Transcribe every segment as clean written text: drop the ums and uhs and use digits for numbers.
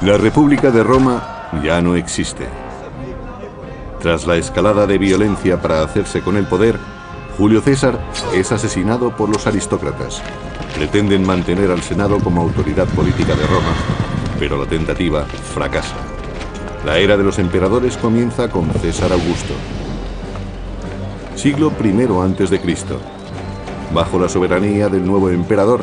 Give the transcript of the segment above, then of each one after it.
La República de Roma ya no existe. Tras la escalada de violencia para hacerse con el poder, Julio César es asesinado por los aristócratas. Pretenden mantener al Senado como autoridad política de Roma, pero la tentativa fracasa. La era de los emperadores comienza con César Augusto. Siglo I a.C. Bajo la soberanía del nuevo emperador,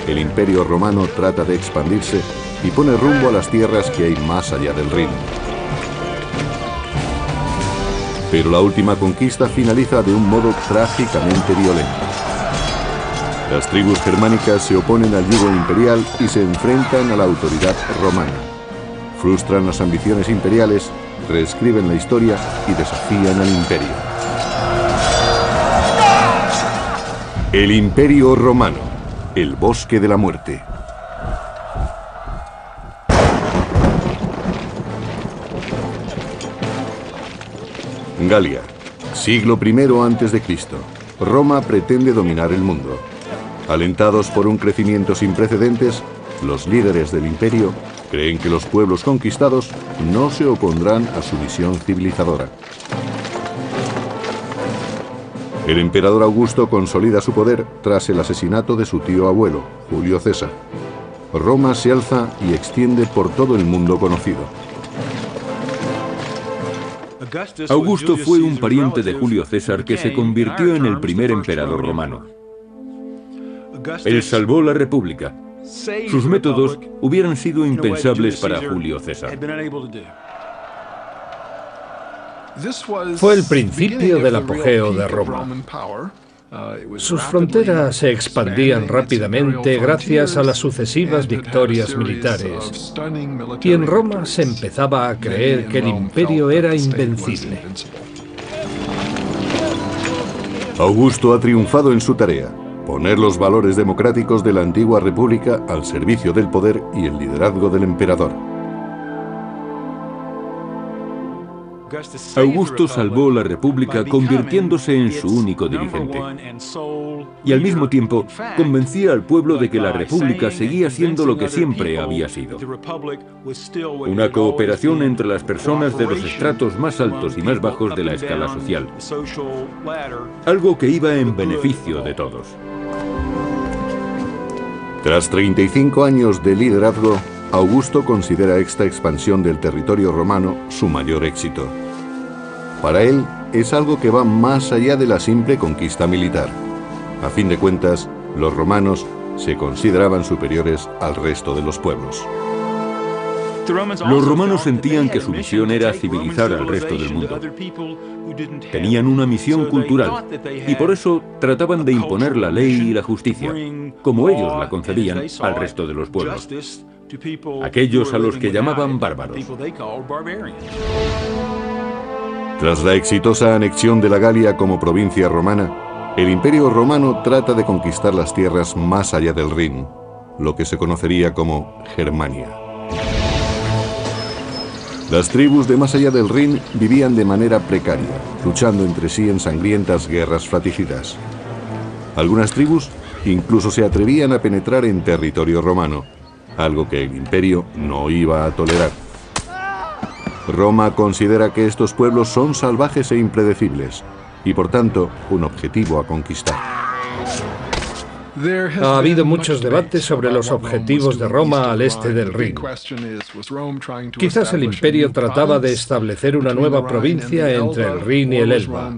el Imperio Romano trata de expandirse y pone rumbo a las tierras que hay más allá del Rin. Pero la última conquista finaliza de un modo trágicamente violento. Las tribus germánicas se oponen al yugo imperial y se enfrentan a la autoridad romana. Frustran las ambiciones imperiales, reescriben la historia y desafían al imperio. El Imperio Romano, el bosque de la muerte. Galia, siglo I a.C. Roma pretende dominar el mundo. Alentados por un crecimiento sin precedentes, los líderes del imperio creen que los pueblos conquistados no se opondrán a su misión civilizadora. El emperador Augusto consolida su poder tras el asesinato de su tío abuelo, Julio César. Roma se alza y extiende por todo el mundo conocido. Augusto fue un pariente de Julio César que se convirtió en el primer emperador romano. Él salvó la República. Sus métodos hubieran sido impensables para Julio César. Fue el principio del apogeo de Roma. Sus fronteras se expandían rápidamente gracias a las sucesivas victorias militares, y en Roma se empezaba a creer que el imperio era invencible. Augusto ha triunfado en su tarea: poner los valores democráticos de la antigua república al servicio del poder y el liderazgo del emperador. Augusto salvó la República convirtiéndose en su único dirigente. Y al mismo tiempo convencía al pueblo de que la República seguía siendo lo que siempre había sido: una cooperación entre las personas de los estratos más altos y más bajos de la escala social. Algo que iba en beneficio de todos. Tras 35 años de liderazgo, Augusto considera esta expansión del territorio romano su mayor éxito. Para él, es algo que va más allá de la simple conquista militar. A fin de cuentas, los romanos se consideraban superiores al resto de los pueblos. Los romanos sentían que su misión era civilizar al resto del mundo. Tenían una misión cultural y por eso trataban de imponer la ley y la justicia, como ellos la concebían, al resto de los pueblos, aquellos a los que llamaban bárbaros. Tras la exitosa anexión de la Galia como provincia romana, el Imperio Romano trata de conquistar las tierras más allá del Rin, lo que se conocería como Germania. Las tribus de más allá del Rin vivían de manera precaria, luchando entre sí en sangrientas guerras fratricidas. Algunas tribus incluso se atrevían a penetrar en territorio romano, algo que el imperio no iba a tolerar. Roma considera que estos pueblos son salvajes e impredecibles, y por tanto, un objetivo a conquistar. Ha habido muchos debates sobre los objetivos de Roma al este del Rin. Quizás el imperio trataba de establecer una nueva provincia entre el Rin y el Elba.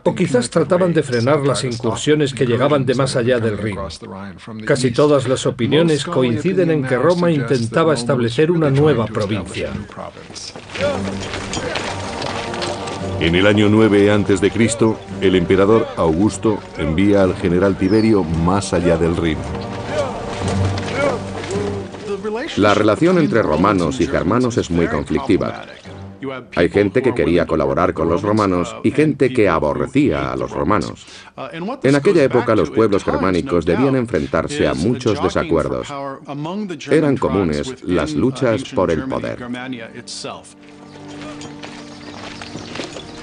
O quizás trataban de frenar las incursiones que llegaban de más allá del Rin. Casi todas las opiniones coinciden en que Roma intentaba establecer una nueva provincia. En el año 9 a.C., el emperador Augusto envía al general Tiberio más allá del Rin. La relación entre romanos y germanos es muy conflictiva. Hay gente que quería colaborar con los romanos y gente que aborrecía a los romanos. En aquella época los pueblos germánicos debían enfrentarse a muchos desacuerdos. Eran comunes las luchas por el poder.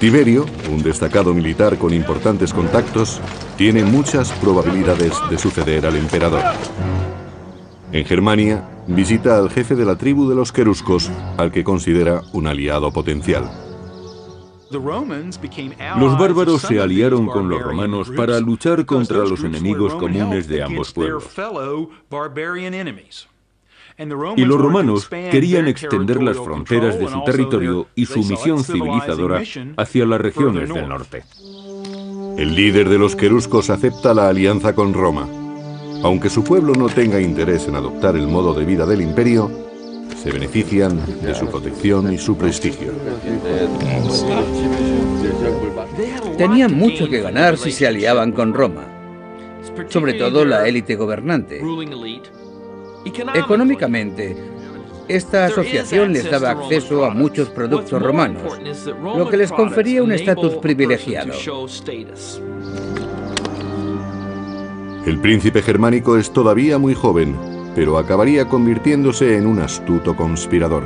Tiberio, un destacado militar con importantes contactos, tiene muchas probabilidades de suceder al emperador. En Germania, visita al jefe de la tribu de los queruscos, al que considera un aliado potencial. Los bárbaros se aliaron con los romanos para luchar contra los enemigos comunes de ambos pueblos. Y los romanos querían extender las fronteras de su territorio y su misión civilizadora hacia las regiones del norte. El líder de los queruscos acepta la alianza con Roma. Aunque su pueblo no tenga interés en adoptar el modo de vida del imperio, se benefician de su protección y su prestigio. Tenían mucho que ganar si se aliaban con Roma, sobre todo la élite gobernante. Económicamente, esta asociación les daba acceso a muchos productos romanos, lo que les confería un estatus privilegiado. El príncipe germánico es todavía muy joven, pero acabaría convirtiéndose en un astuto conspirador.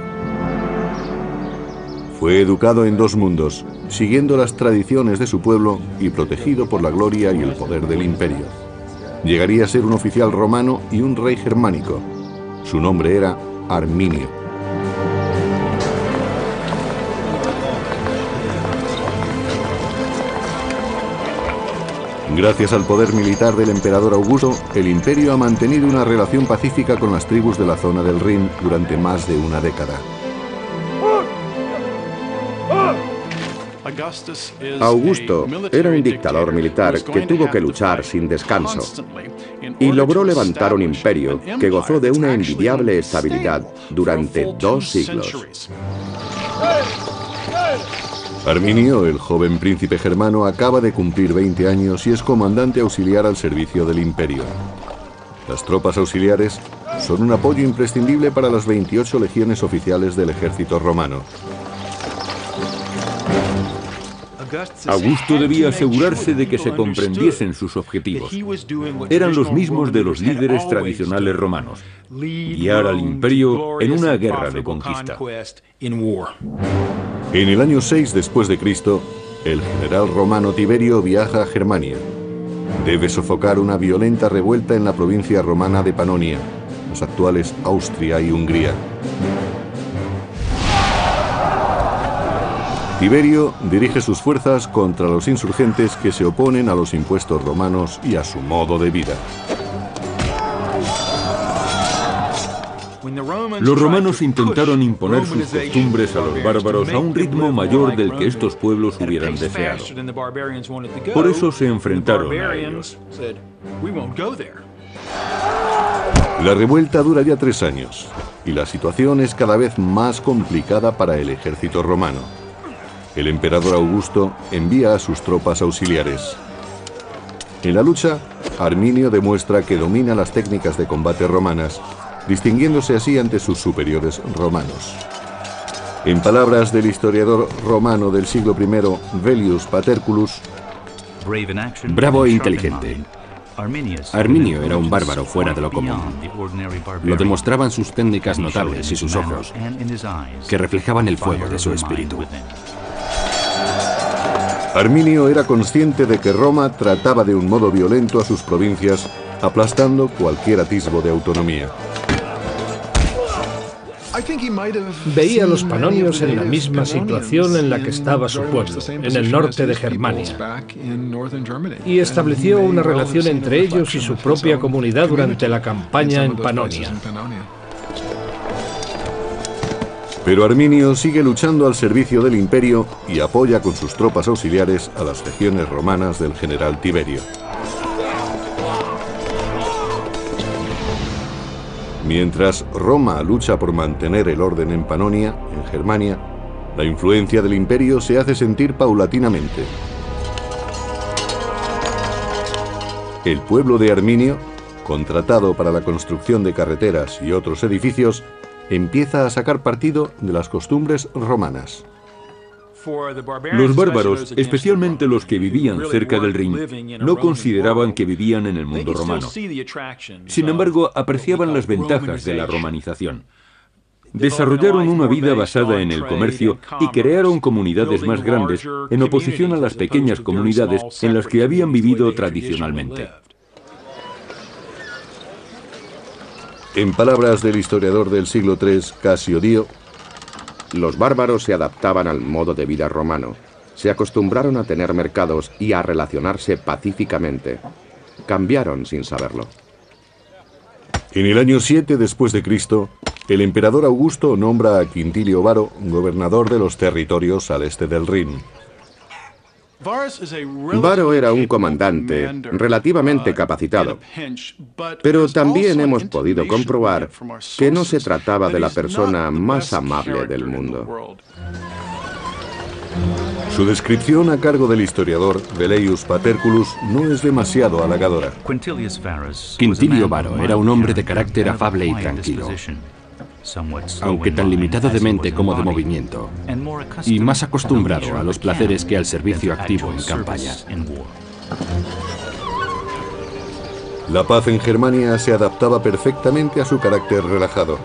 Fue educado en dos mundos, siguiendo las tradiciones de su pueblo y protegido por la gloria y el poder del imperio. Llegaría a ser un oficial romano y un rey germánico. Su nombre era Arminio. Gracias al poder militar del emperador Augusto, el imperio ha mantenido una relación pacífica con las tribus de la zona del Rin durante más de una década. Augusto era un dictador militar que tuvo que luchar sin descanso y logró levantar un imperio que gozó de una envidiable estabilidad durante 2 siglos. Arminio, el joven príncipe germano, acaba de cumplir 20 años y es comandante auxiliar al servicio del imperio. Las tropas auxiliares son un apoyo imprescindible para las 28 legiones oficiales del ejército romano. Augusto debía asegurarse de que se comprendiesen sus objetivos. Eran los mismos de los líderes tradicionales romanos: guiar al imperio en una guerra de conquista. En el año 6 después de Cristo, el general romano Tiberio viaja a Germania. Debe sofocar una violenta revuelta en la provincia romana de Panonia, las actuales Austria y Hungría. Tiberio dirige sus fuerzas contra los insurgentes que se oponen a los impuestos romanos y a su modo de vida. Los romanos intentaron imponer sus costumbres a los bárbaros a un ritmo mayor del que estos pueblos hubieran deseado. Por eso se enfrentaron a ellos. La revuelta dura ya 3 años y la situación es cada vez más complicada para el ejército romano. El emperador Augusto envía a sus tropas auxiliares. En la lucha, Arminio demuestra que domina las técnicas de combate romanas, distinguiéndose así ante sus superiores romanos. En palabras del historiador romano del siglo I, Velius Paterculus, bravo e inteligente. Arminio era un bárbaro fuera de lo común. Lo demostraban sus técnicas notables y sus ojos, que reflejaban el fuego de su espíritu. Arminio era consciente de que Roma trataba de un modo violento a sus provincias, aplastando cualquier atisbo de autonomía. Veía a los panonios en la misma situación en la que estaba su pueblo, en el norte de Germania, y estableció una relación entre ellos y su propia comunidad durante la campaña en Panonia. Pero Arminio sigue luchando al servicio del imperio y apoya con sus tropas auxiliares a las legiones romanas del general Tiberio. Mientras Roma lucha por mantener el orden en Panonia, en Germania, la influencia del imperio se hace sentir paulatinamente. El pueblo de Arminio, contratado para la construcción de carreteras y otros edificios, empieza a sacar partido de las costumbres romanas. Los bárbaros, especialmente los que vivían cerca del Rin, no consideraban que vivían en el mundo romano. Sin embargo, apreciaban las ventajas de la romanización. Desarrollaron una vida basada en el comercio y crearon comunidades más grandes en oposición a las pequeñas comunidades en las que habían vivido tradicionalmente. En palabras del historiador del siglo III, Casio Dio, los bárbaros se adaptaban al modo de vida romano, se acostumbraron a tener mercados y a relacionarse pacíficamente. Cambiaron sin saberlo. En el año 7 después de Cristo, el emperador Augusto nombra a Quintilio Varo gobernador de los territorios al este del Rin. Varo era un comandante relativamente capacitado, pero también hemos podido comprobar que no se trataba de la persona más amable del mundo. Su descripción a cargo del historiador Velleius Paterculus no es demasiado halagadora. Quintilio Varo era un hombre de carácter afable y tranquilo, aunque tan limitado de mente como de movimiento, y más acostumbrado a los placeres que al servicio activo en campaña. La paz en Germania se adaptaba perfectamente a su carácter relajado.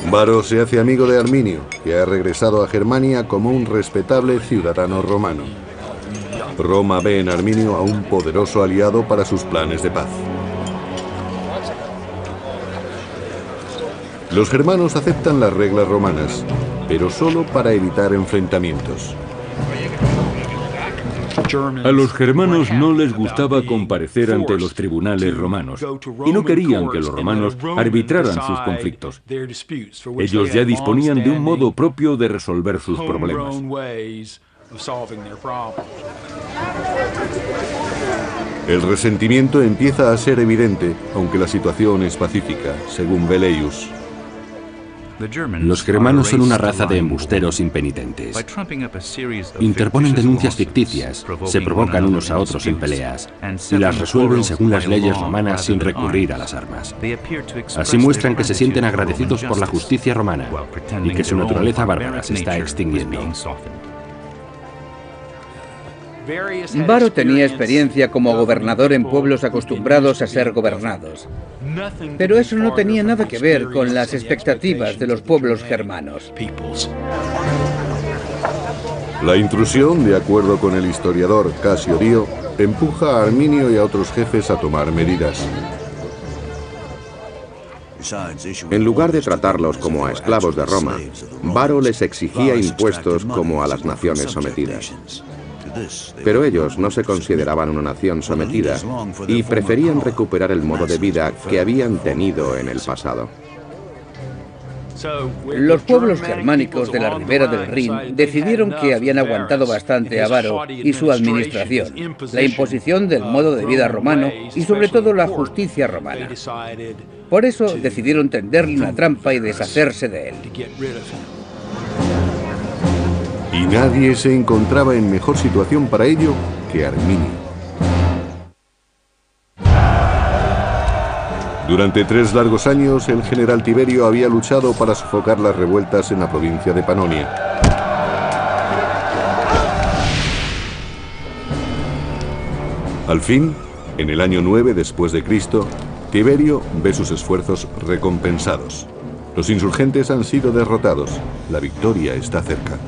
Varo se hace amigo de Arminio, que ha regresado a Germania como un respetable ciudadano romano. Roma ve en Arminio a un poderoso aliado para sus planes de paz. Los germanos aceptan las reglas romanas, pero solo para evitar enfrentamientos. A los germanos no les gustaba comparecer ante los tribunales romanos y no querían que los romanos arbitraran sus conflictos. Ellos ya disponían de un modo propio de resolver sus problemas. El resentimiento empieza a ser evidente, aunque la situación es pacífica, según Velleius. Los germanos son una raza de embusteros impenitentes. Interponen denuncias ficticias, se provocan unos a otros en peleas y las resuelven según las leyes romanas sin recurrir a las armas. Así muestran que se sienten agradecidos por la justicia romana y que su naturaleza bárbara se está extinguiendo. Varo tenía experiencia como gobernador en pueblos acostumbrados a ser gobernados. Pero eso no tenía nada que ver con las expectativas de los pueblos germanos. La intrusión, de acuerdo con el historiador Casio Dio, empuja a Arminio y a otros jefes a tomar medidas. En lugar de tratarlos como a esclavos de Roma, Varo les exigía impuestos como a las naciones sometidas. Pero ellos no se consideraban una nación sometida y preferían recuperar el modo de vida que habían tenido en el pasado. Los pueblos germánicos de la ribera del Rin decidieron que habían aguantado bastante a Varo y su administración, la imposición del modo de vida romano y sobre todo la justicia romana. Por eso decidieron tenderle una trampa y deshacerse de él. Y nadie se encontraba en mejor situación para ello que Arminio. Durante 3 largos años, el general Tiberio había luchado para sofocar las revueltas en la provincia de Panonia. Al fin, en el año 9 después de Cristo, Tiberio ve sus esfuerzos recompensados. Los insurgentes han sido derrotados. La victoria está cerca.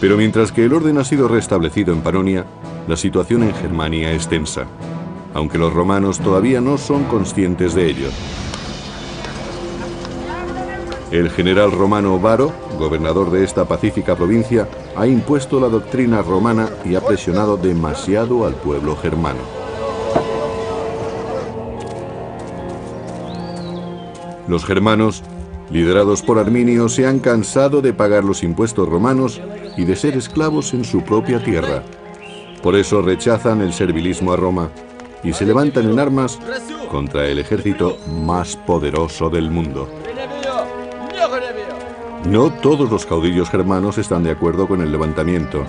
Pero mientras que el orden ha sido restablecido en Panonia, la situación en Germania es tensa, aunque los romanos todavía no son conscientes de ello. El general romano Varo, gobernador de esta pacífica provincia, ha impuesto la doctrina romana y ha presionado demasiado al pueblo germano. Los germanos, liderados por Arminio, se han cansado de pagar los impuestos romanos y de ser esclavos en su propia tierra. Por eso rechazan el servilismo a Roma y se levantan en armas contra el ejército más poderoso del mundo. No todos los caudillos germanos están de acuerdo con el levantamiento.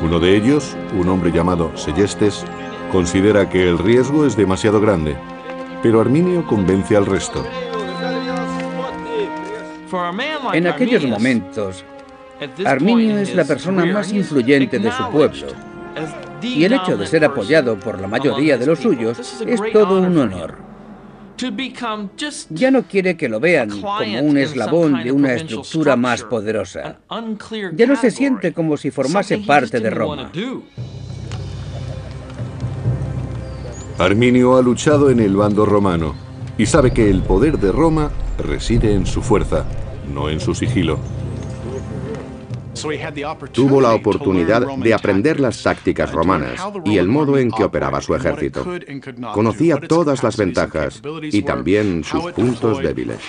Uno de ellos, un hombre llamado Sellestes, considera que el riesgo es demasiado grande, pero Arminio convence al resto. En aquellos momentos, Arminio es la persona más influyente de su pueblo, y el hecho de ser apoyado por la mayoría de los suyos es todo un honor. Ya no quiere que lo vean como un eslabón de una estructura más poderosa. Ya no se siente como si formase parte de Roma. Arminio ha luchado en el bando romano y sabe que el poder de Roma reside en su fuerza, no en su sigilo. Tuvo la oportunidad de aprender las tácticas romanas y el modo en que operaba su ejército. Conocía todas las ventajas y también sus puntos débiles.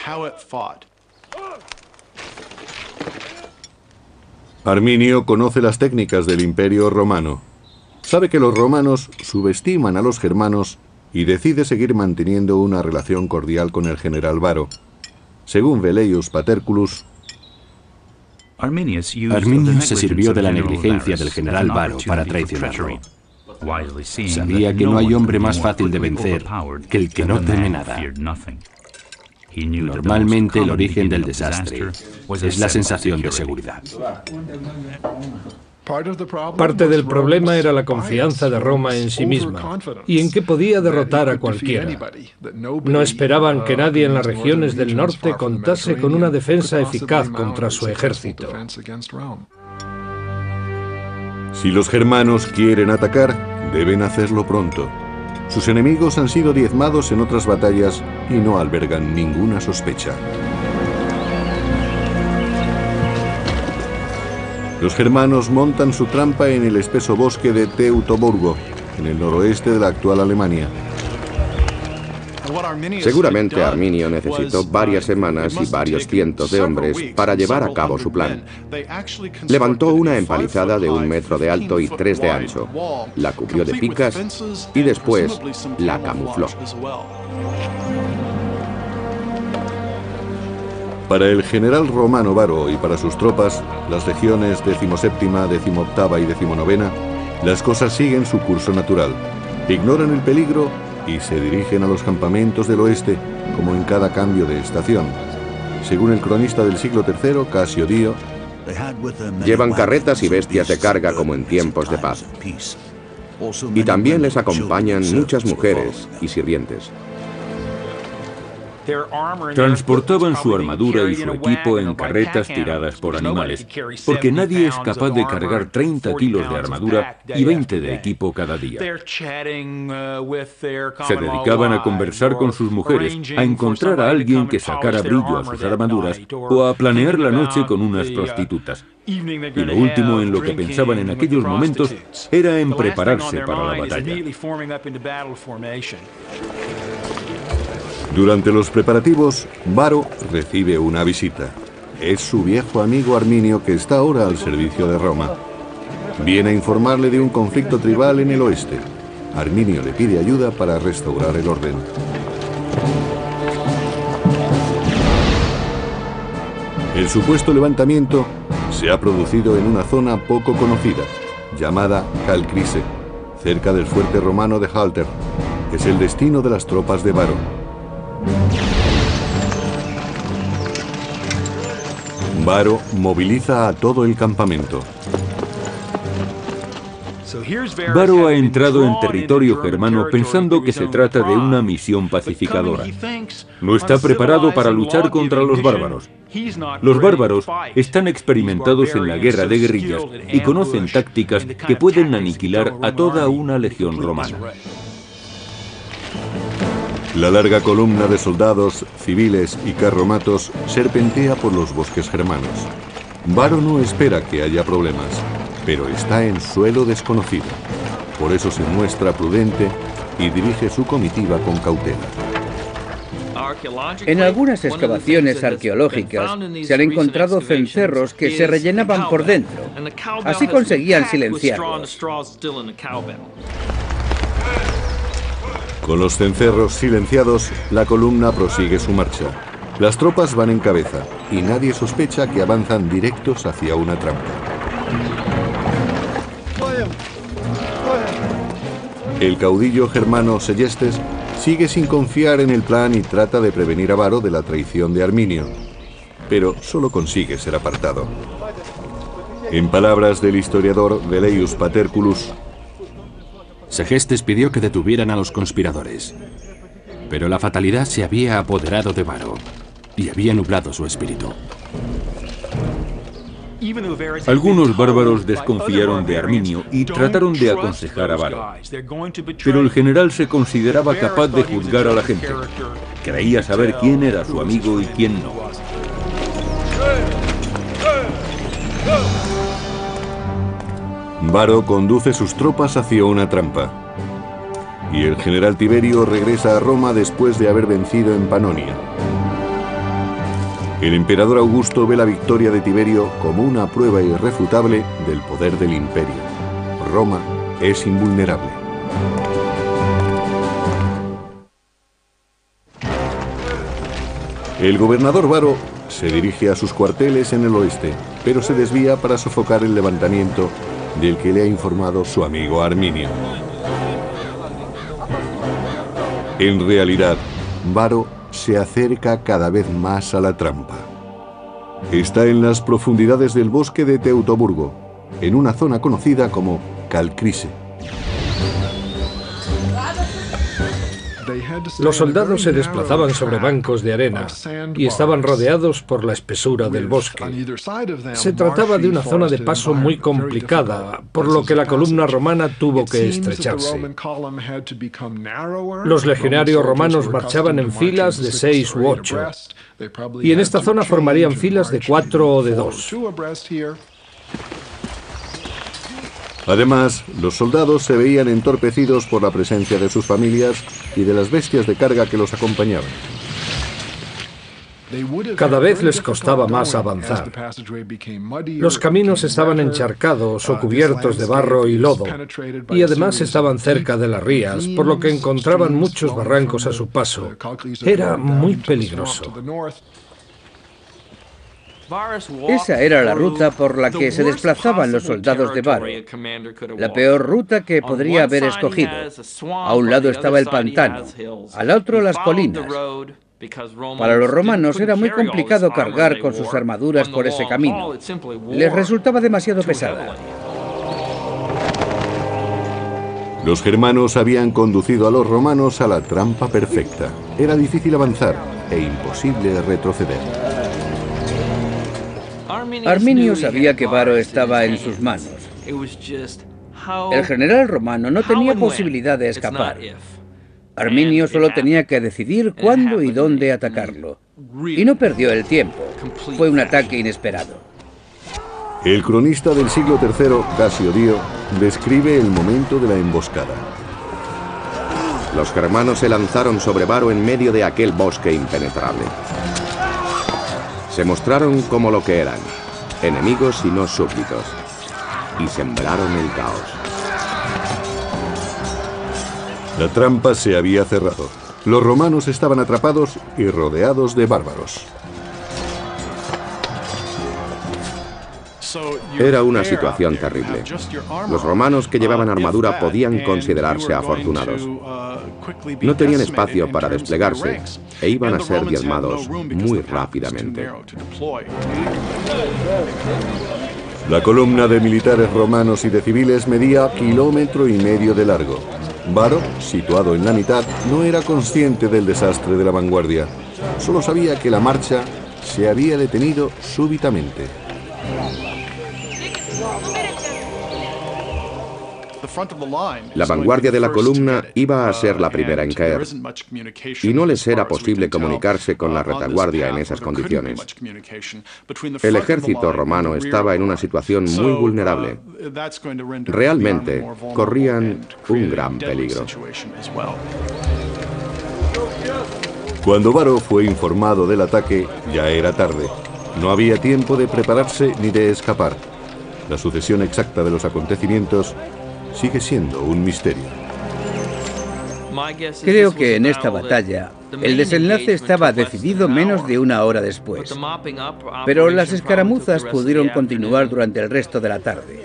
Arminio conoce las técnicas del Imperio Romano. Sabe que los romanos subestiman a los germanos y decide seguir manteniendo una relación cordial con el general Varo. Según Velleius Paterculus, Arminio se sirvió de la negligencia del general Varo para traicionarlo. Sabía que no hay hombre más fácil de vencer que el que no teme nada. Normalmente el origen del desastre es la sensación de seguridad. Parte del problema era la confianza de Roma en sí misma y en que podía derrotar a cualquiera. No esperaban que nadie en las regiones del norte contase con una defensa eficaz contra su ejército. si los germanos quieren atacar, deben hacerlo pronto. Sus enemigos han sido diezmados en otras batallas y no albergan ninguna sospecha. Los germanos montan su trampa en el espeso bosque de Teutoburgo, en el noroeste de la actual Alemania. Seguramente Arminio necesitó varias semanas y varios cientos de hombres para llevar a cabo su plan. Levantó una empalizada de 1 metro de alto y 3 de ancho, la cubrió de picas y después la camufló. Para el general romano Varo y para sus tropas, las legiones 17ª, 18ª y 19ª, las cosas siguen su curso natural. Ignoran el peligro y se dirigen a los campamentos del oeste, como en cada cambio de estación. Según el cronista del siglo III, Casio Dio, llevan carretas y bestias de carga como en tiempos de paz. Y también les acompañan muchas mujeres y sirvientes. Transportaban su armadura y su equipo en carretas tiradas por animales, porque nadie es capaz de cargar 30 kilos de armadura y 20 de equipo cada día. Se dedicaban a conversar con sus mujeres, a encontrar a alguien que sacara brillo a sus armaduras o a planear la noche con unas prostitutas. Y lo último en lo que pensaban en aquellos momentos era en prepararse para la batalla. Durante los preparativos, Varo recibe una visita. Es su viejo amigo Arminio, que está ahora al servicio de Roma. Viene a informarle de un conflicto tribal en el oeste. Arminio le pide ayuda para restaurar el orden. El supuesto levantamiento se ha producido en una zona poco conocida, llamada Calcrise, cerca del fuerte romano de Halter. Es el destino de las tropas de Varo. Varo moviliza a todo el campamento. Varo ha entrado en territorio germano pensando que se trata de una misión pacificadora. No está preparado para luchar contra los bárbaros. Los bárbaros están experimentados en la guerra de guerrillas y conocen tácticas que pueden aniquilar a toda una legión romana. La larga columna de soldados, civiles y carromatos serpentea por los bosques germanos. Varo no espera que haya problemas, pero está en suelo desconocido. Por eso se muestra prudente y dirige su comitiva con cautela. En algunas excavaciones arqueológicas se han encontrado cencerros que se rellenaban por dentro. Así conseguían silenciarlos. Con los cencerros silenciados, la columna prosigue su marcha. Las tropas van en cabeza y nadie sospecha que avanzan directos hacia una trampa. El caudillo germano Seyestes sigue sin confiar en el plan y trata de prevenir a Varo de la traición de Arminio, pero solo consigue ser apartado. En palabras del historiador Velleius Paterculus, Segestes pidió que detuvieran a los conspiradores, pero la fatalidad se había apoderado de Varo y había nublado su espíritu. Algunos bárbaros desconfiaron de Arminio y trataron de aconsejar a Varo. Pero el general se consideraba capaz de juzgar a la gente. Creía saber quién era su amigo y quién no. Varo conduce sus tropas hacia una trampa. Y el general Tiberio regresa a Roma después de haber vencido en Panonia. El emperador Augusto ve la victoria de Tiberio como una prueba irrefutable del poder del imperio. Roma es invulnerable. El gobernador Varo se dirige a sus cuarteles en el oeste, pero se desvía para sofocar el levantamiento del que le ha informado su amigo Arminio. En realidad, Varo se acerca cada vez más a la trampa. Está en las profundidades del bosque de Teutoburgo, en una zona conocida como Calcrise. Los soldados se desplazaban sobre bancos de arena y estaban rodeados por la espesura del bosque. Se trataba de una zona de paso muy complicada, por lo que la columna romana tuvo que estrecharse. Los legionarios romanos marchaban en filas de 6 u 8, y en esta zona formarían filas de 4 o de 2. Además, los soldados se veían entorpecidos por la presencia de sus familias y de las bestias de carga que los acompañaban. Cada vez les costaba más avanzar. Los caminos estaban encharcados o cubiertos de barro y lodo, y además estaban cerca de las rías, por lo que encontraban muchos barrancos a su paso. Era muy peligroso. Esa era la ruta por la que se desplazaban los soldados de Varo. La peor ruta que podría haber escogido. A un lado estaba el pantano, al otro las colinas. Para los romanos era muy complicado cargar con sus armaduras por ese camino. Les resultaba demasiado pesada. Los germanos habían conducido a los romanos a la trampa perfecta. Era difícil avanzar e imposible retroceder. Arminio sabía que Varo estaba en sus manos. El general romano no tenía posibilidad de escapar. Arminio solo tenía que decidir cuándo y dónde atacarlo. Y no perdió el tiempo. Fue un ataque inesperado. El cronista del siglo III, Casio Dio, describe el momento de la emboscada. Los germanos se lanzaron sobre Varo en medio de aquel bosque impenetrable. Se mostraron como lo que eran, enemigos y no súbditos, y sembraron el caos. La trampa se había cerrado. Los romanos estaban atrapados y rodeados de bárbaros. Era una situación terrible. Los romanos que llevaban armadura podían considerarse afortunados. No tenían espacio para desplegarse e iban a ser diezmados muy rápidamente. La columna de militares romanos y de civiles medía 1,5 kilómetros de largo. Varo, situado en la mitad, no era consciente del desastre de la vanguardia. Solo sabía que la marcha se había detenido súbitamente. La vanguardia de la columna iba a ser la primera en caer, y no les era posible comunicarse con la retaguardia en esas condiciones. El ejército romano estaba en una situación muy vulnerable. Realmente corrían un gran peligro. Cuando Varo fue informado del ataque, ya era tarde. No había tiempo de prepararse ni de escapar. La sucesión exacta de los acontecimientos sigue siendo un misterio. Creo que en esta batalla el desenlace estaba decidido menos de 1 hora después, pero las escaramuzas pudieron continuar durante el resto de la tarde.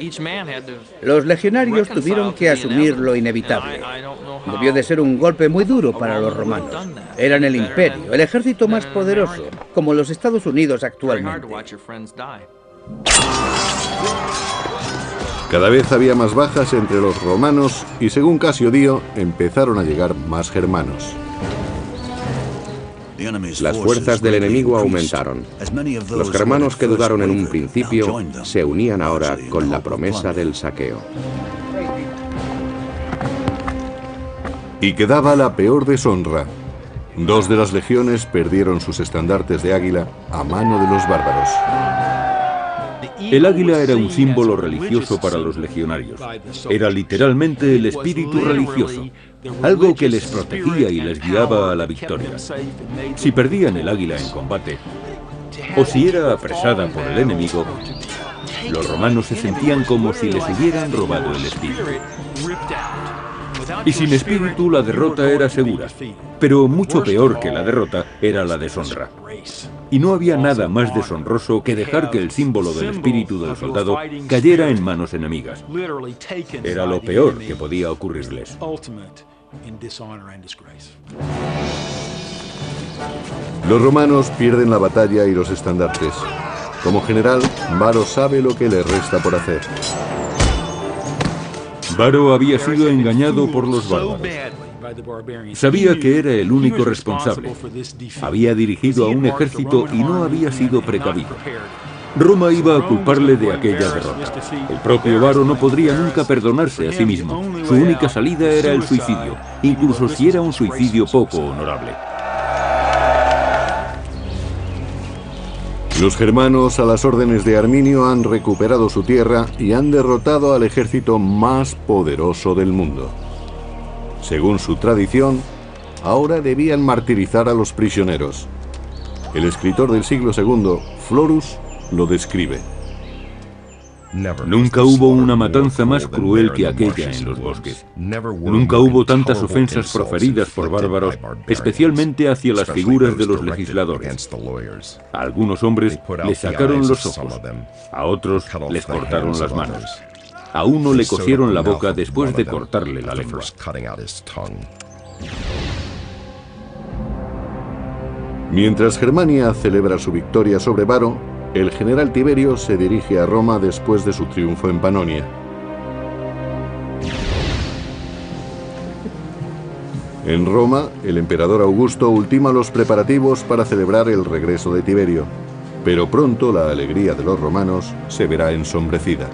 Los legionarios tuvieron que asumir lo inevitable. Debió de ser un golpe muy duro para los romanos. Eran el imperio, el ejército más poderoso, como los Estados Unidos actualmente. Cada vez había más bajas entre los romanos y, según Casio Dio, empezaron a llegar más germanos. Las fuerzas del enemigo aumentaron. Los germanos que dudaron en un principio se unían ahora con la promesa del saqueo. Y quedaba la peor deshonra. 2 de las legiones perdieron sus estandartes de águila a mano de los bárbaros. El águila era un símbolo religioso para los legionarios. Era literalmente el espíritu religioso, algo que les protegía y les guiaba a la victoria. Si perdían el águila en combate, o si era apresada por el enemigo, los romanos se sentían como si les hubieran robado el espíritu. Y sin espíritu la derrota era segura, pero mucho peor que la derrota era la deshonra. Y no había nada más deshonroso que dejar que el símbolo del espíritu del soldado cayera en manos enemigas. Era lo peor que podía ocurrirles. Los romanos pierden la batalla y los estandartes. Como general, Varo sabe lo que le resta por hacer. Varo había sido engañado por los bárbaros. Sabía que era el único responsable. Había dirigido a un ejército y no había sido precavido. Roma iba a culparle de aquella derrota. El propio Varo no podría nunca perdonarse a sí mismo. Su única salida era el suicidio, incluso si era un suicidio poco honorable. Los germanos, a las órdenes de Arminio, han recuperado su tierra y han derrotado al ejército más poderoso del mundo. Según su tradición, ahora debían martirizar a los prisioneros. El escritor del siglo II, Florus, lo describe. Nunca hubo una matanza más cruel que aquella en los bosques. Nunca hubo tantas ofensas proferidas por bárbaros, especialmente hacia las figuras de los legisladores. A algunos hombres les sacaron los ojos, a otros les cortaron las manos. A uno le cosieron la boca después de cortarle la lengua. Mientras Germania celebra su victoria sobre Varo, el general Tiberio se dirige a Roma después de su triunfo en Panonia. En Roma, el emperador Augusto ultima los preparativos para celebrar el regreso de Tiberio, pero pronto la alegría de los romanos se verá ensombrecida.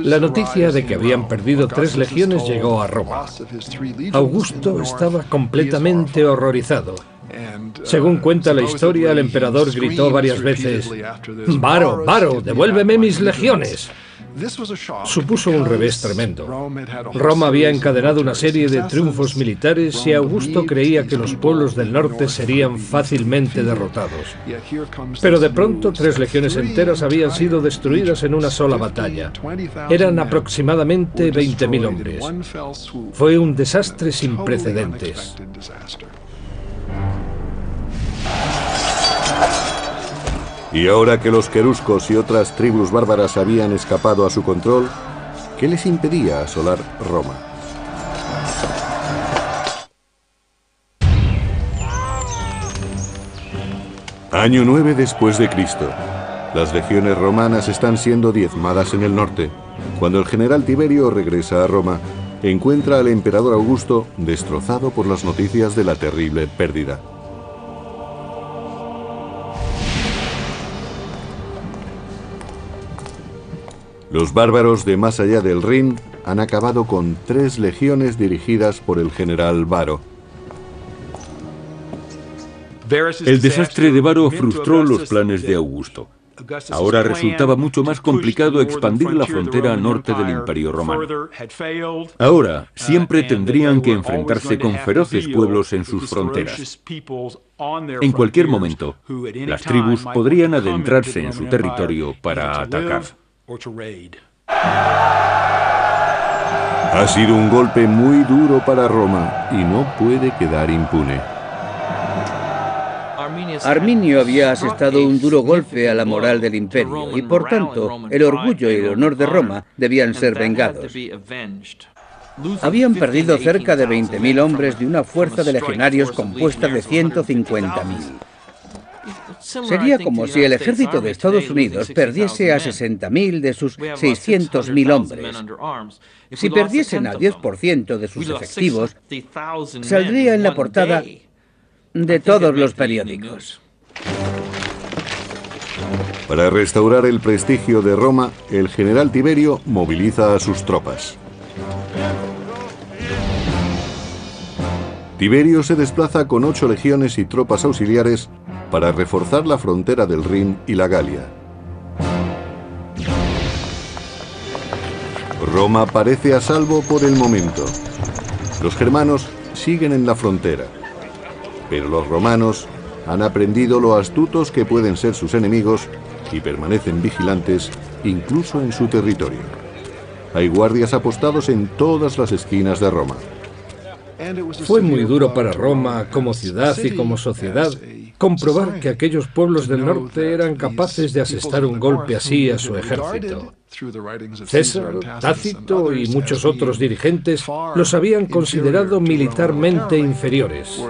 La noticia de que habían perdido 3 legiones llegó a Roma. Augusto estaba completamente horrorizado. Según cuenta la historia, el emperador gritó varias veces: «Varo, Varo, devuélveme mis legiones». Supuso un revés tremendo. Roma había encadenado una serie de triunfos militares y Augusto creía que los pueblos del norte serían fácilmente derrotados. Pero de pronto 3 legiones enteras habían sido destruidas en una sola batalla. Eran aproximadamente 20.000 hombres. Fue un desastre sin precedentes. Y ahora que los queruscos y otras tribus bárbaras habían escapado a su control, ¿qué les impedía asolar Roma? Año 9 después de Cristo. Las legiones romanas están siendo diezmadas en el norte. Cuando el general Tiberio regresa a Roma, encuentra al emperador Augusto destrozado por las noticias de la terrible pérdida. Los bárbaros de más allá del Rin han acabado con 3 legiones dirigidas por el general Varo. El desastre de Varo frustró los planes de Augusto. Ahora resultaba mucho más complicado expandir la frontera norte del Imperio Romano. Ahora siempre tendrían que enfrentarse con feroces pueblos en sus fronteras. En cualquier momento, las tribus podrían adentrarse en su territorio para atacar. Ha sido un golpe muy duro para Roma y no puede quedar impune. Arminio había asestado un duro golpe a la moral del imperio y, por tanto, el orgullo y el honor de Roma debían ser vengados. Habían perdido cerca de 20.000 hombres de una fuerza de legionarios compuesta de 150.000. Sería como si el ejército de Estados Unidos perdiese a 60.000 de sus 600.000 hombres. Si perdiesen al 10% de sus efectivos, saldría en la portada de todos los periódicos. Para restaurar el prestigio de Roma, el general Tiberio moviliza a sus tropas. Tiberio se desplaza con 8 legiones y tropas auxiliares para reforzar la frontera del Rin y la Galia. Roma parece a salvo por el momento. Los germanos siguen en la frontera, pero los romanos han aprendido lo astutos que pueden ser sus enemigos y permanecen vigilantes incluso en su territorio. Hay guardias apostados en todas las esquinas de Roma. Fue muy duro para Roma como ciudad y como sociedad comprobar que aquellos pueblos del norte eran capaces de asestar un golpe así a su ejército. César, Tácito y muchos otros dirigentes los habían considerado militarmente inferiores.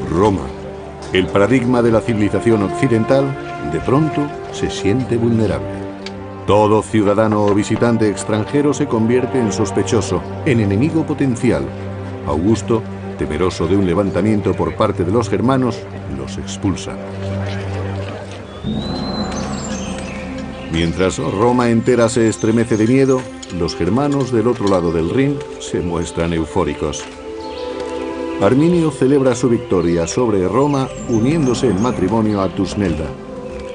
Roma, el paradigma de la civilización occidental, de pronto se siente vulnerable. Todo ciudadano o visitante extranjero se convierte en sospechoso, en enemigo potencial. Augusto, temeroso de un levantamiento por parte de los germanos, los expulsa. Mientras Roma entera se estremece de miedo, los germanos del otro lado del Rin se muestran eufóricos. Arminio celebra su victoria sobre Roma uniéndose en matrimonio a Tusnelda.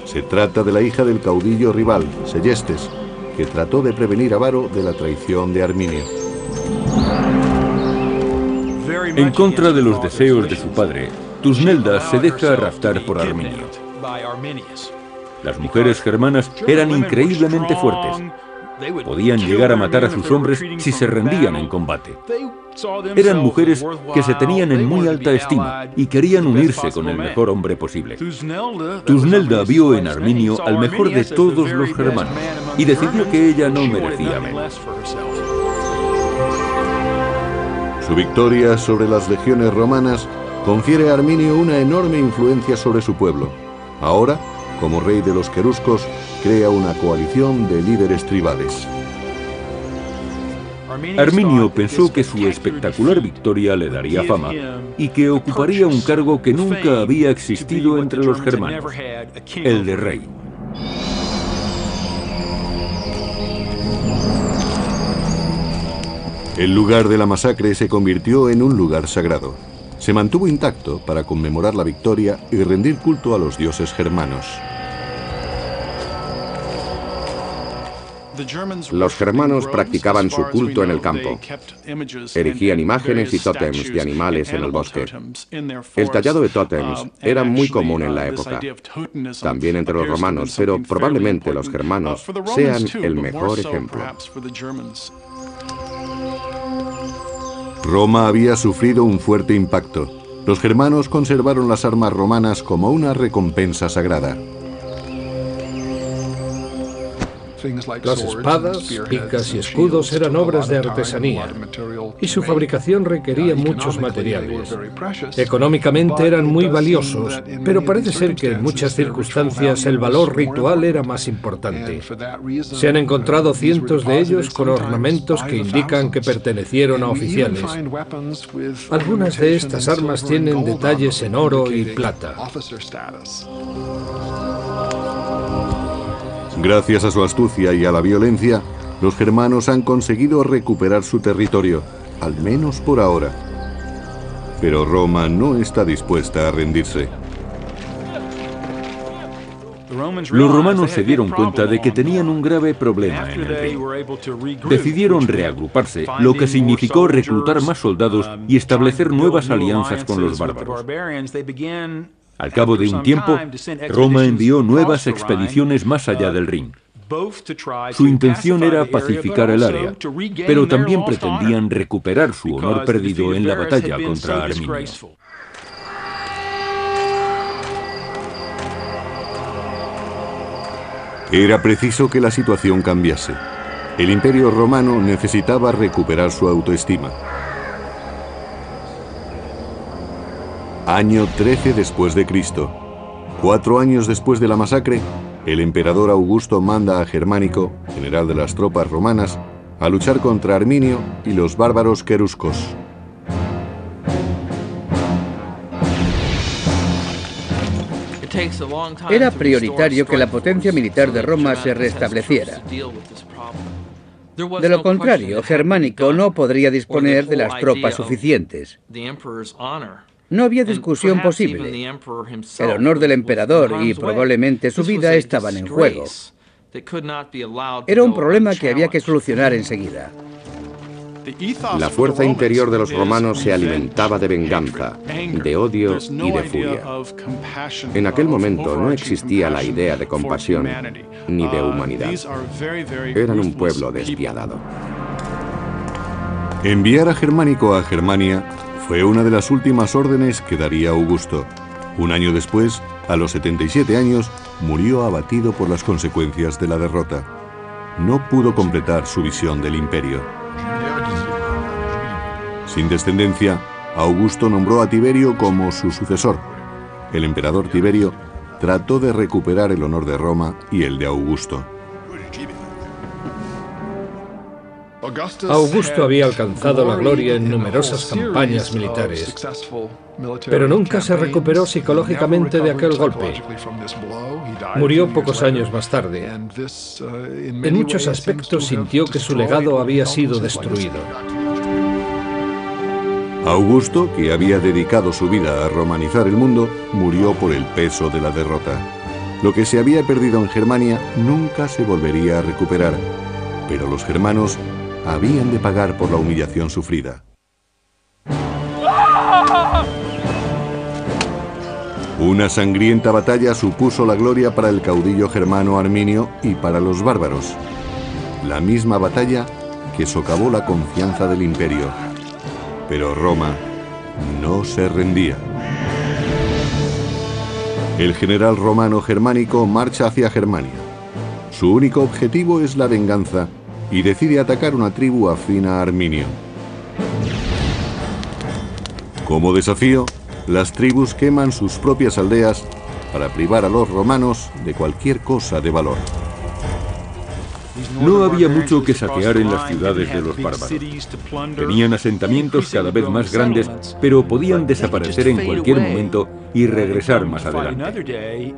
Se trata de la hija del caudillo rival, Seyestes, que trató de prevenir a Varo de la traición de Arminio. En contra de los deseos de su padre, Tusnelda se deja raptar por Arminio. Las mujeres germanas eran increíblemente fuertes. Podían llegar a matar a sus hombres si se rendían en combate. Eran mujeres que se tenían en muy alta estima y querían unirse con el mejor hombre posible. Tusnelda vio en Arminio al mejor de todos los germanos y decidió que ella no merecía menos. Su victoria sobre las legiones romanas confiere a Arminio una enorme influencia sobre su pueblo. Ahora, como rey de los queruscos, crea una coalición de líderes tribales. Arminio pensó que su espectacular victoria le daría fama y que ocuparía un cargo que nunca había existido entre los germanos, el de rey. El lugar de la masacre se convirtió en un lugar sagrado. Se mantuvo intacto para conmemorar la victoria y rendir culto a los dioses germanos. Los germanos practicaban su culto en el campo. Erigían imágenes y tótems de animales en el bosque. El tallado de tótems era muy común en la época, también entre los romanos, pero probablemente los germanos sean el mejor ejemplo. Roma había sufrido un fuerte impacto. Los germanos conservaron las armas romanas como una recompensa sagrada. Las espadas, picas y escudos eran obras de artesanía y su fabricación requería muchos materiales. Económicamente eran muy valiosos, pero parece ser que en muchas circunstancias el valor ritual era más importante. Se han encontrado cientos de ellos con ornamentos que indican que pertenecieron a oficiales. Algunas de estas armas tienen detalles en oro y plata. Gracias a su astucia y a la violencia, los germanos han conseguido recuperar su territorio, al menos por ahora. Pero Roma no está dispuesta a rendirse. Los romanos se dieron cuenta de que tenían un grave problema en el Rin. Decidieron reagruparse, lo que significó reclutar más soldados y establecer nuevas alianzas con los bárbaros. Al cabo de un tiempo, Roma envió nuevas expediciones más allá del Rin. Su intención era pacificar el área, pero también pretendían recuperar su honor perdido en la batalla contra Arminio. Era preciso que la situación cambiase. El Imperio Romano necesitaba recuperar su autoestima. Año 13 después de Cristo. 4 años después de la masacre, el emperador Augusto manda a Germánico, general de las tropas romanas, a luchar contra Arminio y los bárbaros queruscos. Era prioritario que la potencia militar de Roma se restableciera. De lo contrario, Germánico no podría disponer de las tropas suficientes. No había discusión posible. El honor del emperador y probablemente su vida estaban en juego. Era un problema que había que solucionar enseguida. La fuerza interior de los romanos se alimentaba de venganza, de odio y de furia. En aquel momento no existía la idea de compasión ni de humanidad. Eran un pueblo despiadado. Enviar a Germánico a Germania fue una de las últimas órdenes que daría Augusto. Un año después, a los 77 años, murió abatido por las consecuencias de la derrota. No pudo completar su visión del imperio. Sin descendencia, Augusto nombró a Tiberio como su sucesor. El emperador Tiberio trató de recuperar el honor de Roma y el de Augusto. Augusto había alcanzado la gloria en numerosas campañas militares, pero nunca se recuperó psicológicamente de aquel golpe. Murió pocos años más tarde. En muchos aspectos sintió que su legado había sido destruido. Augusto, que había dedicado su vida a romanizar el mundo, murió por el peso de la derrota. Lo que se había perdido en Germania nunca se volvería a recuperar, pero los germanos habían de pagar por la humillación sufrida. Una sangrienta batalla supuso la gloria para el caudillo germano Arminio y para los bárbaros. La misma batalla que socavó la confianza del imperio. Pero Roma no se rendía. El general romano Germánico marcha hacia Germania. Su único objetivo es la venganza y decide atacar una tribu afín a Arminio. Como desafío, las tribus queman sus propias aldeas para privar a los romanos de cualquier cosa de valor. No había mucho que saquear en las ciudades de los bárbaros. Tenían asentamientos cada vez más grandes, pero podían desaparecer en cualquier momento y regresar más adelante.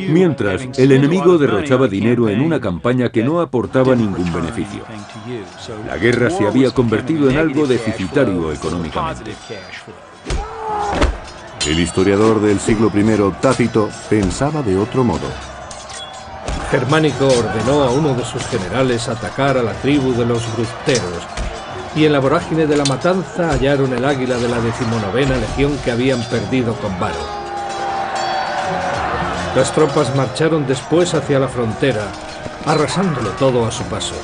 Mientras, el enemigo derrochaba dinero en una campaña que no aportaba ningún beneficio. La guerra se había convertido en algo deficitario económicamente. El historiador del siglo I, Tácito, pensaba de otro modo. Germánico ordenó a uno de sus generales atacar a la tribu de los bruteros, y en la vorágine de la matanza hallaron el águila de la 19ª legión que habían perdido con Varo. Las tropas marcharon después hacia la frontera, arrasándolo todo a su paso.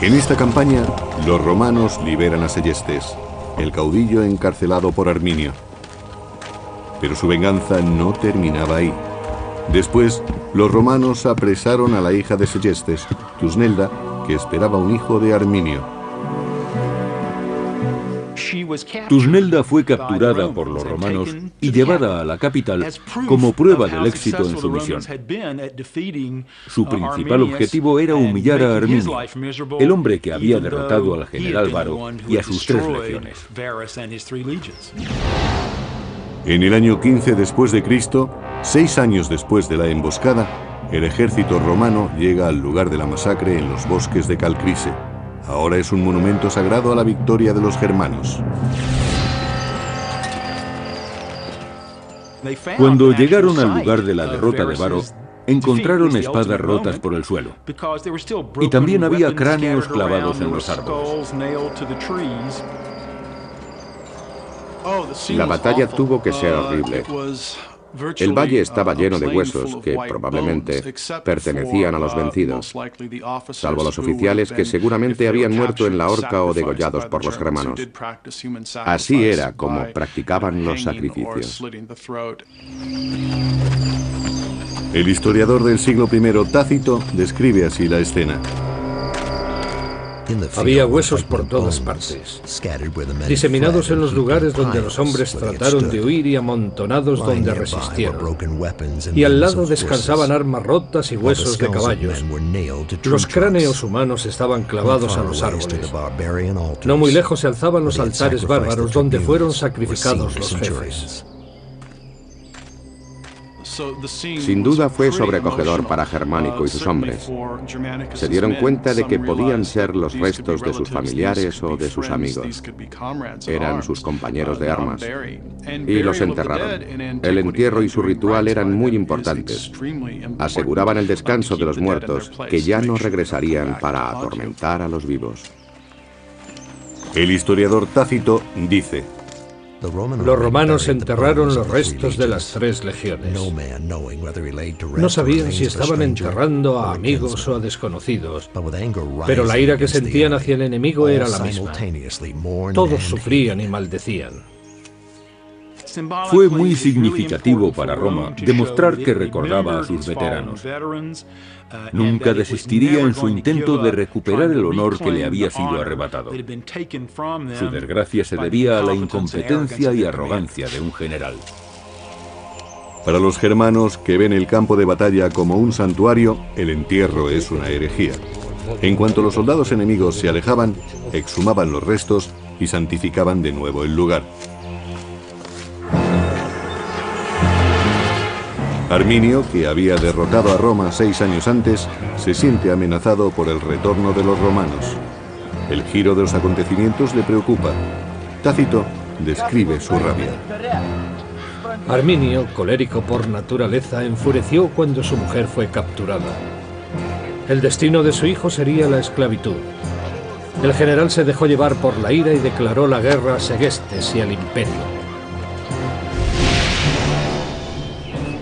En esta campaña, los romanos liberan a Seyestes, el caudillo encarcelado por Arminio. Pero su venganza no terminaba ahí. Después, los romanos apresaron a la hija de Seyestes, Tusnelda, que esperaba un hijo de Arminio. Tusnelda fue capturada por los romanos y llevada a la capital como prueba del éxito en su misión. Su principal objetivo era humillar a Arminio, el hombre que había derrotado al general Varo y a sus 3 legiones. En el año 15 después de Cristo, 6 años después de la emboscada, el ejército romano llega al lugar de la masacre en los bosques de Calcrise. Ahora es un monumento sagrado a la victoria de los germanos. Cuando llegaron al lugar de la derrota de Varo, encontraron espadas rotas por el suelo. Y también había cráneos clavados en los árboles. La batalla tuvo que ser horrible. El valle estaba lleno de huesos que probablemente pertenecían a los vencidos, salvo los oficiales que seguramente habían muerto en la horca o degollados por los germanos. Así era como practicaban los sacrificios. El historiador del siglo I, Tácito, describe así la escena. Había huesos por todas partes, diseminados en los lugares donde los hombres trataron de huir y amontonados donde resistieron. Y al lado descansaban armas rotas y huesos de caballos. Los cráneos humanos estaban clavados a los árboles. No muy lejos se alzaban los altares bárbaros donde fueron sacrificados los jefes. Sin duda fue sobrecogedor para Germánico y sus hombres. Se dieron cuenta de que podían ser los restos de sus familiares o de sus amigos. Eran sus compañeros de armas. Y los enterraron. El entierro y su ritual eran muy importantes. Aseguraban el descanso de los muertos, que ya no regresarían para atormentar a los vivos. El historiador Tácito dice: los romanos enterraron los restos de las 3 legiones. No sabían si estaban enterrando a amigos o a desconocidos, pero la ira que sentían hacia el enemigo era la misma. Todos sufrían y maldecían. Fue muy significativo para Roma demostrar que recordaba a sus veteranos. Nunca desistiría en su intento de recuperar el honor que le había sido arrebatado. Su desgracia se debía a la incompetencia y arrogancia de un general. Para los germanos, que ven el campo de batalla como un santuario, el entierro es una herejía. En cuanto los soldados enemigos se alejaban, exhumaban los restos y santificaban de nuevo el lugar. Arminio, que había derrotado a Roma 6 años antes, se siente amenazado por el retorno de los romanos. El giro de los acontecimientos le preocupa. Tácito describe su rabia. Arminio, colérico por naturaleza, enfureció cuando su mujer fue capturada. El destino de su hijo sería la esclavitud. El general se dejó llevar por la ira y declaró la guerra a Segestes y al imperio.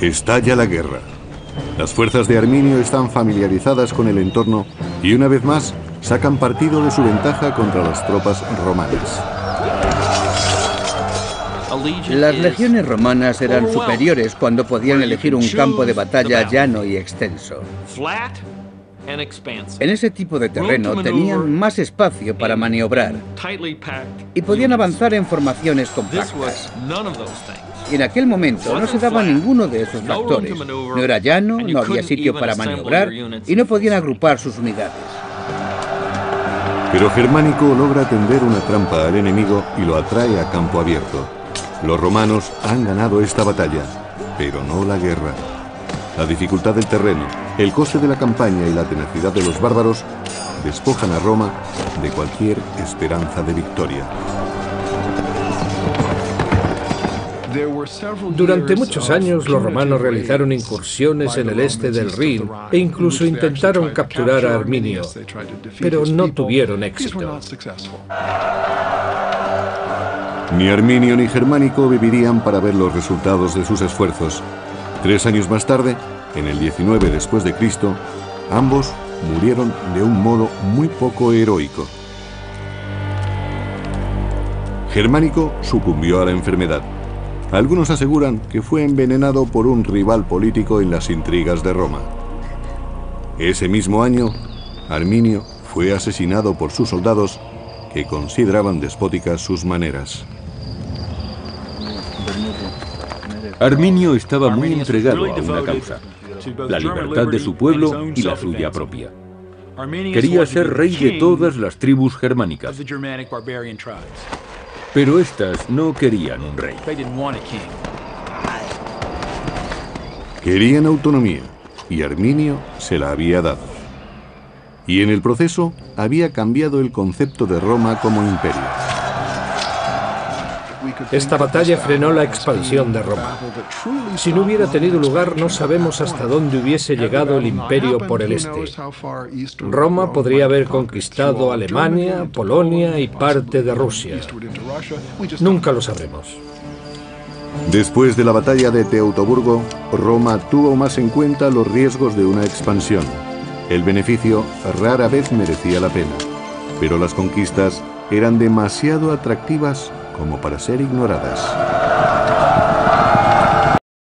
Estalla la guerra. Las fuerzas de Arminio están familiarizadas con el entorno y una vez más sacan partido de su ventaja contra las tropas romanas. Las legiones romanas eran superiores cuando podían elegir un campo de batalla llano y extenso. En ese tipo de terreno tenían más espacio para maniobrar y podían avanzar en formaciones compactas. Y en aquel momento no se daba ninguno de esos factores. No era llano, no había sitio para maniobrar y no podían agrupar sus unidades. Pero Germánico logra tender una trampa al enemigo y lo atrae a campo abierto. Los romanos han ganado esta batalla, pero no la guerra. La dificultad del terreno, el coste de la campaña y la tenacidad de los bárbaros despojan a Roma de cualquier esperanza de victoria. Durante muchos años los romanos realizaron incursiones en el este del Rin e incluso intentaron capturar a Arminio, pero no tuvieron éxito. Ni Arminio ni Germánico vivirían para ver los resultados de sus esfuerzos. 3 años más tarde, en el 19 después de Cristo, ambos murieron de un modo muy poco heroico. Germánico sucumbió a la enfermedad. Algunos aseguran que fue envenenado por un rival político en las intrigas de Roma. Ese mismo año, Arminio fue asesinado por sus soldados que consideraban despóticas sus maneras. Arminio estaba muy entregado a una causa, la libertad de su pueblo y la suya propia. Quería ser rey de todas las tribus germánicas. Pero estas no querían un rey. Querían autonomía, y Arminio se la había dado. Y en el proceso había cambiado el concepto de Roma como imperio. Esta batalla frenó la expansión de Roma. Si no hubiera tenido lugar, no sabemos hasta dónde hubiese llegado el imperio por el este. Roma podría haber conquistado Alemania, Polonia y parte de Rusia. Nunca lo sabremos. Después de la batalla de Teutoburgo, Roma tuvo más en cuenta los riesgos de una expansión. El beneficio rara vez merecía la pena, pero las conquistas eran demasiado atractivas como para ser ignoradas.